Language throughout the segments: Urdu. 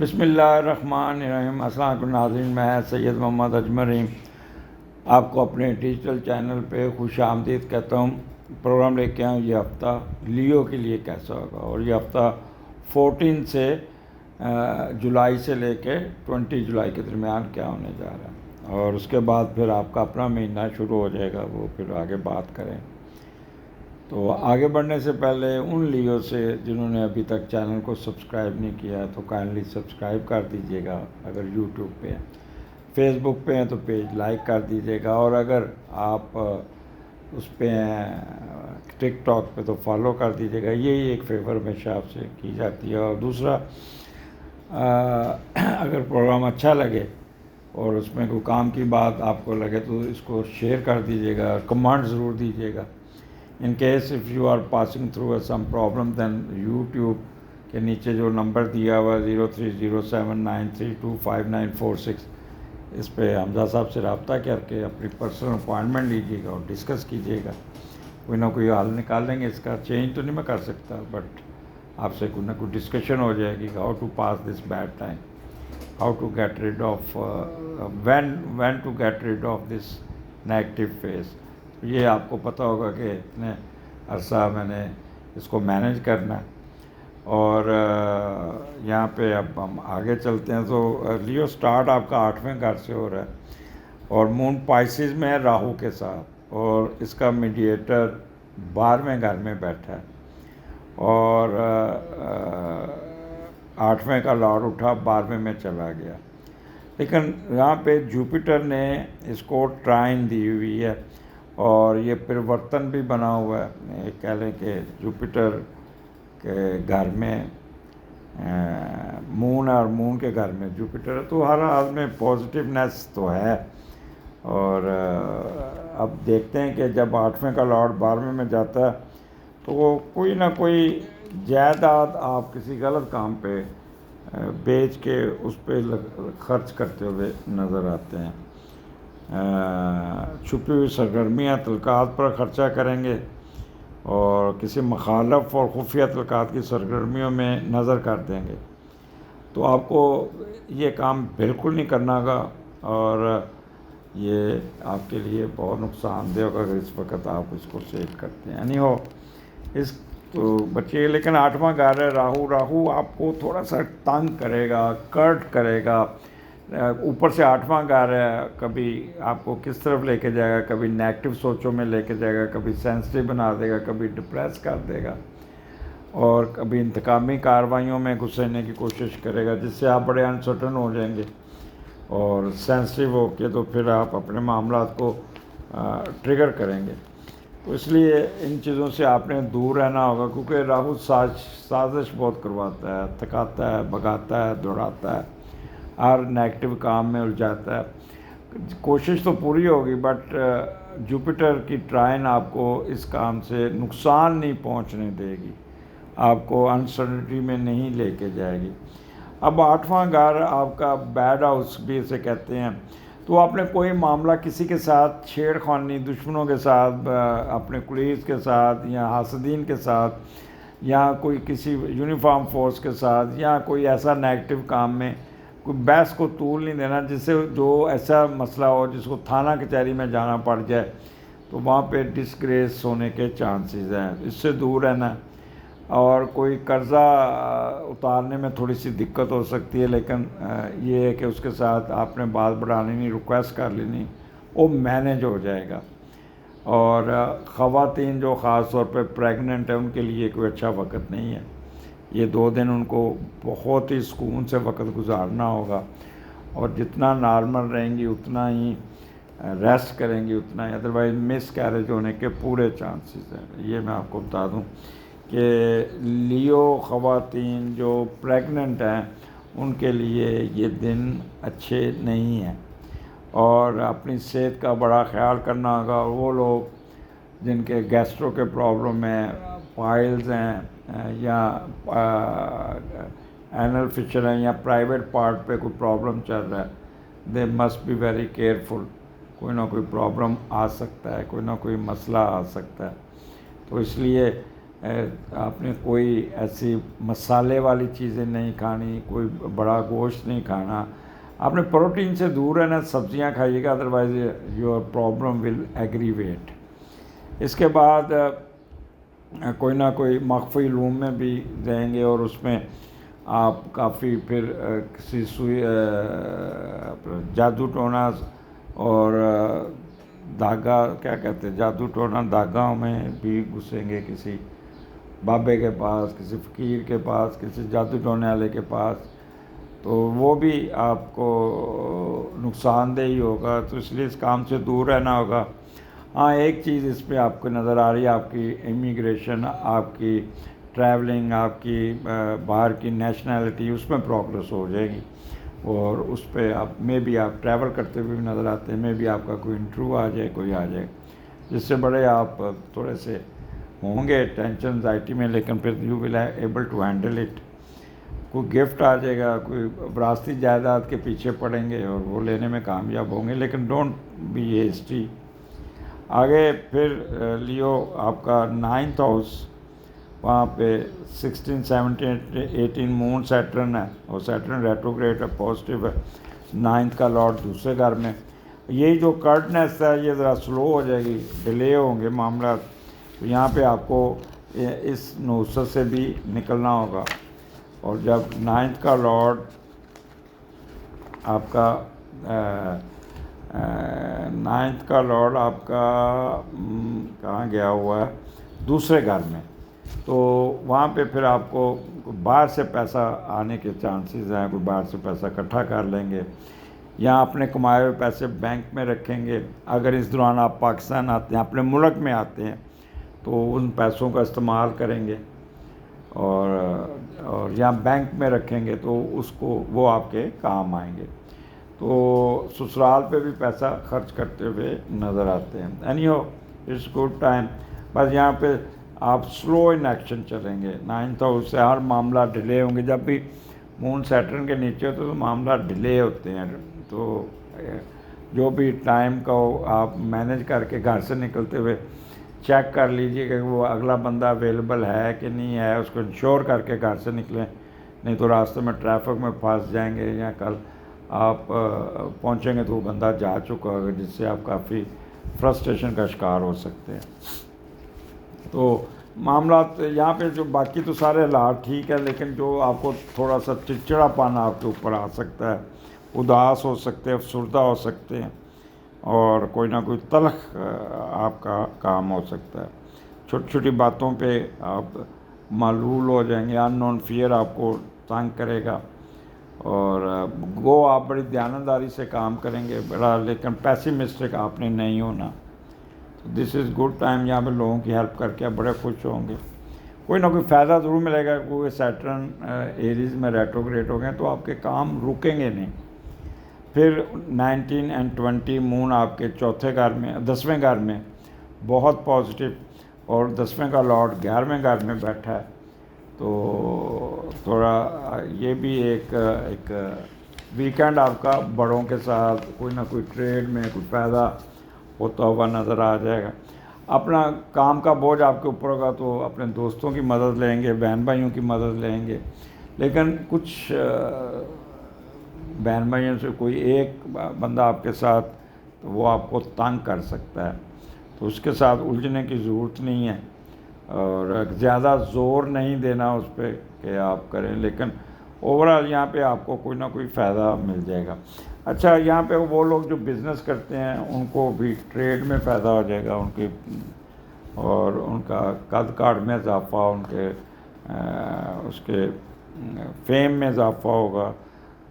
بسم اللہ الرحمن الرحیم۔ السلام علیکم ناظرین، میں سید محمد اجمریم آپ کو اپنے ڈیجیٹل چینل پہ خوش آمدید کہتا ہوں۔ پروگرام لے کے آؤں یہ ہفتہ لیو کے لیے کیسا ہوگا، اور یہ ہفتہ 14 سے جولائی سے لے کے 20 جولائی کے درمیان کیا ہونے جا رہا ہے، اور اس کے بعد پھر آپ کا اپنا مہینہ شروع ہو جائے گا، وہ پھر آگے بات کریں۔ تو آگے بڑھنے سے پہلے ان لیو سے جنہوں نے ابھی تک چینل کو سبسکرائب نہیں کیا تو کائنڈلی سبسکرائب کر دیجیے گا اگر یوٹیوب پہ ہیں، فیس بک پہ ہیں تو پیج لائک کر دیجیے گا، اور اگر آپ اس پہ ہیں ٹک ٹاک پہ تو فالو کر دیجیے گا۔ یہی ایک فیور ہمیشہ آپ سے کی جاتی ہے۔ اور دوسرا، اگر پروگرام اچھا لگے اور اس میں کوئی کام کی بات آپ کو لگے تو اس کو شیئر کر دیجیے گا، کمنٹ ضرور دیجیے گا۔ In case if you are passing through some problem then YouTube کے نیچے جو نمبر دیا ہوا 030793254946 اس پہ حمزہ صاحب سے رابطہ کر کے اپنی پرسنل اپوائنٹمنٹ لیجیے گا اور ڈسکس کیجیے گا۔ کوئی نہ کوئی حل نکال لیں گے، اس کا چینج تو نہیں میں کر سکتا، بٹ آپ سے کوئی نہ کوئی ڈسکشن ہو جائے گی، how to pass this bad time, how to get rid of when to get rid of this negative phase. یہ آپ کو پتہ ہوگا کہ اتنے عرصہ میں نے اس کو مینیج کرنا ہے۔ اور یہاں پہ اب ہم آگے چلتے ہیں تو لیو سٹارٹ آپ کا 8ویں گھر سے ہو رہا ہے، اور مون پائسز میں ہے راہو کے ساتھ، اور اس کا میڈیٹر 12ویں گھر میں بیٹھا ہے، اور 8ویں کا لارڈ اٹھا 12ویں میں چلا گیا۔ لیکن یہاں پہ جوپیٹر نے اس کو ٹرائن دی ہوئی ہے، اور یہ پرورتن بھی بنا ہوا ہے۔ یہ کہہ لیں کہ جوپیٹر کے گھر میں مون ہے، اور مون کے گھر میں جوپیٹر ہے، تو ہر حال میں پازیٹیونیس تو ہے۔ اور اب دیکھتے ہیں کہ جب 8ویں کا لارڈ 12ویں میں جاتا ہے تو وہ کوئی نہ کوئی جائیداد آپ کسی غلط کام پہ بیچ کے اس پہ خرچ کرتے ہوئے نظر آتے ہیں۔ چھپی ہوئی سرگرمیاں تعلقات پر خرچہ کریں گے، اور کسی مخالف اور خفیہ تعلقات کی سرگرمیوں میں نظر کر دیں گے، تو آپ کو یہ کام بالکل نہیں کرنا گا، اور یہ آپ کے لیے بہت نقصان دہ ہوگا اگر اس وقت آپ اس کو سیو کرتے ہیں۔ نہیں ہو اس تو بچے، لیکن 8واں گھر ہے راہو آپ کو تھوڑا سا تنگ کرے گا، کرٹ کرے گا۔ اوپر سے 8واں گھر ہے، کبھی آپ کو کس طرف لے کے جائے گا، کبھی نیگیٹو سوچوں میں لے کے جائے گا، کبھی سینسٹیو بنا دے گا، کبھی ڈپریس کر دے گا، اور کبھی انتقامی کارروائیوں میں گھسنے کی کوشش کرے گا، جس سے آپ بڑے انسرٹن ہو جائیں گے، اور سینسٹیو ہو کے تو پھر آپ اپنے معاملات کو ٹریگر کریں گے۔ تو اس لیے ان چیزوں سے آپ نے دور رہنا ہوگا، کیونکہ راہو سازش بہت کرواتا ہے، تھکاتا ہے، بھگاتا ہے، دوڑاتا ہے، ہر نیگیٹو کام میں الجھاتا ہے۔ کوشش تو پوری ہوگی، بٹ جوپیٹر کی ٹرائن آپ کو اس کام سے نقصان نہیں پہنچنے دے گی، آپ کو انسرٹنٹی میں نہیں لے کے جائے گی۔ اب 8واں گھر آپ کا بیڈ ہاؤس بھی اسے کہتے ہیں، تو آپ نے کوئی معاملہ کسی کے ساتھ چھیڑ خانی، دشمنوں کے ساتھ، اپنے کولیگز کے ساتھ، یا حاسدین کے ساتھ، یا کوئی کسی یونیفارم فورس کے ساتھ، یا کوئی ایسا نیگیٹو کام میں کوئی بحث کو طول نہیں دینا، جس سے جو ایسا مسئلہ ہو جس کو تھانہ کچہری میں جانا پڑ جائے تو وہاں پہ ڈسگریس ہونے کے چانسز ہیں، اس سے دور رہنا۔ اور کوئی قرضہ اتارنے میں تھوڑی سی دقت ہو سکتی ہے، لیکن یہ ہے کہ اس کے ساتھ آپ نے بات بڑھانی نہیں، ریکویسٹ کر لینی، وہ مینیج ہو جائے گا۔ اور خواتین جو خاص طور پہ پریگننٹ ہیں ان کے لیے کوئی اچھا وقت نہیں ہے، یہ 2 دن ان کو بہت ہی سکون سے وقت گزارنا ہوگا، اور جتنا نارمل رہیں گی اتنا ہی ریسٹ کریں گی اتنا ہی، ادروائز مس کیریج ہونے کے پورے چانسز ہیں۔ یہ میں آپ کو بتا دوں کہ لیو خواتین جو پریگننٹ ہیں ان کے لیے یہ دن اچھے نہیں ہیں، اور اپنی صحت کا بڑا خیال کرنا ہوگا۔ اور وہ لوگ جن کے گیسٹرو کے پرابلم ہیں، پائلز ہیں، یا اینل فشر ہیں، یا پرائیویٹ پارٹ پہ کوئی پرابلم چل رہا ہے، they must be very careful, کوئی نہ کوئی پرابلم آ سکتا ہے، کوئی نہ کوئی مسئلہ آ سکتا ہے۔ تو اس لیے آپ نے کوئی ایسی مسالے والی چیزیں نہیں کھانی، کوئی بڑا گوشت نہیں کھانا، آپ نے پروٹین سے دور رہنا، سبزیاں کھائیے گا، otherwise your problem will aggravate. اس کے بعد کوئی نہ کوئی مخفی روم میں بھی رہیں گے، اور اس میں آپ کافی پھر کسی سوئی جادو ٹونا اور دھاگا کیا کہتے ہیں، جادو ٹونا دھاگاؤں میں بھی گھسیں گے، کسی بابے کے پاس، کسی فقیر کے پاس، کسی جادو ٹونے والے کے پاس، تو وہ بھی آپ کو نقصان دہ ہی ہوگا، تو اس لیے اس کام سے دور رہنا ہوگا۔ ہاں ایک چیز اس پہ آپ کو نظر آ رہی ہے، آپ کی امیگریشن، آپ کی ٹریولنگ، آپ کی باہر کی نیشنلٹی، اس میں پروگرس ہو جائے گی، اور اس پہ آپ میں بھی آپ ٹریول کرتے ہوئے بھی نظر آتے ہیں، میں بھی آپ کا کوئی انٹرویو آ جائے، کوئی آ جائے، جس سے بڑے آپ تھوڑے سے ہوں گے ٹینشن انزائٹی میں، لیکن پھر you will able to handle it. کوئی گفٹ آ جائے گا، کوئی وراثتی جائیداد کے پیچھے پڑیں گے اور وہ لینے میں کامیاب ہوں گے، لیکن ڈونٹ بی ہیسٹی۔ آگے پھر لیو آپ کا 9th ہاؤس، وہاں پہ 16 17 18 مون سیٹرن ہے، اور سیٹرن ریٹروگریڈ ہے، پازیٹیو ہے، 9th کا لارڈ دوسرے گھر میں۔ یہی جو کرٹنیس ہے یہ ذرا سلو ہو جائے گی، ڈیلے ہوں گے معاملات، تو یہاں پہ آپ کو اس نحوست سے بھی نکلنا ہوگا۔ اور جب 9th کا لارڈ آپ کا 9th کا لارڈ آپ کا کہاں گیا ہوا ہے، دوسرے گھر میں، تو وہاں پہ پھر آپ کو باہر سے پیسہ آنے کے چانسز ہیں، کوئی باہر سے پیسہ اکٹھا کر لیں گے، یا اپنے کمائے ہوئے پیسے بینک میں رکھیں گے۔ اگر اس دوران آپ پاکستان آتے ہیں، اپنے ملک میں آتے ہیں، تو ان پیسوں کا استعمال کریں گے، اور یا بینک میں رکھیں گے، تو اس کو وہ آپ کے کام آئیں گے۔ تو سسرال پہ بھی پیسہ خرچ کرتے ہوئے نظر آتے ہیں۔ Anyhow it's good time, بس یہاں پہ آپ سلو ان ایکشن چلیں گے۔ 9th ہاؤس سے ہر معاملہ ڈیلے ہوں گے، جب بھی مون سیٹرن کے نیچے ہوتے تو معاملہ ڈیلے ہوتے ہیں، تو جو بھی ٹائم کا آپ مینیج کر کے گھر سے نکلتے ہوئے چیک کر لیجئے کہ وہ اگلا بندہ اویلیبل ہے کہ نہیں ہے، اس کو انشور کر کے گھر سے نکلیں، نہیں تو راستے میں ٹریفک میں پھنس جائیں گے، یا کل آپ پہنچیں گے تو وہ بندہ جا چکا ہوگا، جس سے آپ کافی فرسٹریشن کا شکار ہو سکتے ہیں۔ تو معاملات یہاں پہ جو باقی تو سارے حالات ٹھیک ہے، لیکن جو آپ کو تھوڑا سا چڑچڑا پانا آپ کے اوپر آ سکتا ہے، اداس ہو سکتے ہیں، افسردہ ہو سکتے ہیں، اور کوئی نہ کوئی تلخ آپ کا کام ہو سکتا ہے، چھوٹی چھوٹی باتوں پہ آپ معلول ہو جائیں گے، ان نون فیئر آپ کو تنگ کرے گا، اور گو آپ بڑی دیانتداری سے کام کریں گے بڑا، لیکن پیسیمسٹک آپ نے نہیں ہونا۔ دس از گڈ ٹائم، یہاں پہ لوگوں کی ہیلپ کر کے آپ بڑے خوش ہوں گے، کوئی نہ کوئی فائدہ ضرور ملے گا، کوئی سیٹرن ایریز میں ریٹروگریڈ ہو گئے تو آپ کے کام رکیں گے نہیں۔ پھر 19 and 20 مون آپ کے چوتھے گھر میں، 10ویں گھر میں بہت پازیٹیو، اور 10ویں کا لارڈ 11ویں گھر میں بیٹھا ہے، تو تھوڑا یہ بھی ایک ویکینڈ آپ کا بڑوں کے ساتھ کوئی نہ کوئی ٹریڈ میں کوئی فائدہ ہوتا ہوا نظر آ جائے گا۔ اپنا کام کا بوجھ آپ کے اوپر ہوگا تو اپنے دوستوں کی مدد لیں گے، بہن بھائیوں کی مدد لیں گے، لیکن کچھ بہن بھائیوں سے کوئی ایک بندہ آپ کے ساتھ، تو وہ آپ کو تنگ کر سکتا ہے، تو اس کے ساتھ الجھنے کی ضرورت نہیں ہے، اور زیادہ زور نہیں دینا اس پہ کہ آپ کریں، لیکن اوورآل یہاں پہ آپ کو کوئی نہ کوئی فائدہ مل جائے گا۔ اچھا یہاں پہ وہ لوگ جو بزنس کرتے ہیں ان کو بھی ٹریڈ میں فائدہ ہو جائے گا، ان کی اور ان کا قد کاٹ میں اضافہ، ان کے اس کے فیم میں اضافہ ہوگا،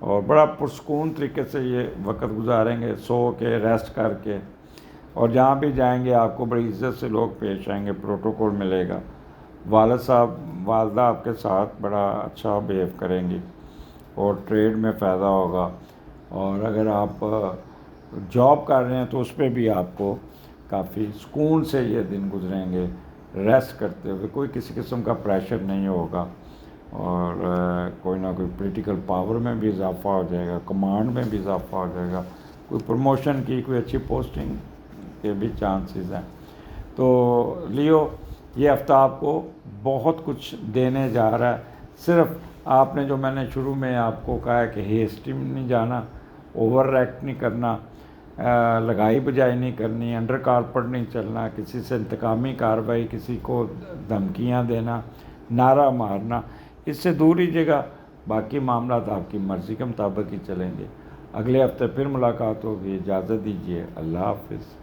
اور بڑا پرسکون طریقے سے یہ وقت گزاریں گے، سو کے ریسٹ کر کے، اور جہاں بھی جائیں گے آپ کو بڑی عزت سے لوگ پیش آئیں گے، پروٹوکول ملے گا، والد صاحب والدہ آپ کے ساتھ بڑا اچھا بیہیو کریں گی، اور ٹریڈ میں فائدہ ہوگا، اور اگر آپ جاب کر رہے ہیں تو اس پہ بھی آپ کو کافی سکون سے یہ دن گزریں گے، ریسٹ کرتے ہوئے، کوئی کسی قسم کا پریشر نہیں ہوگا، اور کوئی نہ کوئی پولیٹیکل پاور میں بھی اضافہ ہو جائے گا، کمانڈ میں بھی اضافہ ہو جائے گا، کوئی پروموشن کی کوئی اچھی پوسٹنگ کے بھی چانسز ہیں۔ تو لیو یہ ہفتہ آپ کو بہت کچھ دینے جا رہا ہے. صرف آپ نے جو میں نے شروع میں آپ کو کہا ہے کہ ہیسٹی میں نہیں جانا، اوور ایکٹ نہیں کرنا، لگائی بجائی نہیں کرنی، انڈر کارپٹ نہیں چلنا، کسی سے انتقامی کارروائی، کسی کو دھمکیاں دینا، نعرہ مارنا، اس سے دور رہیے گا. باقی معاملات آپ کی مرضی کے مطابق ہی چلیں گے. اگلے ہفتے پھر ملاقات ہوگی. اجازت دیجیے. اللہ حافظ.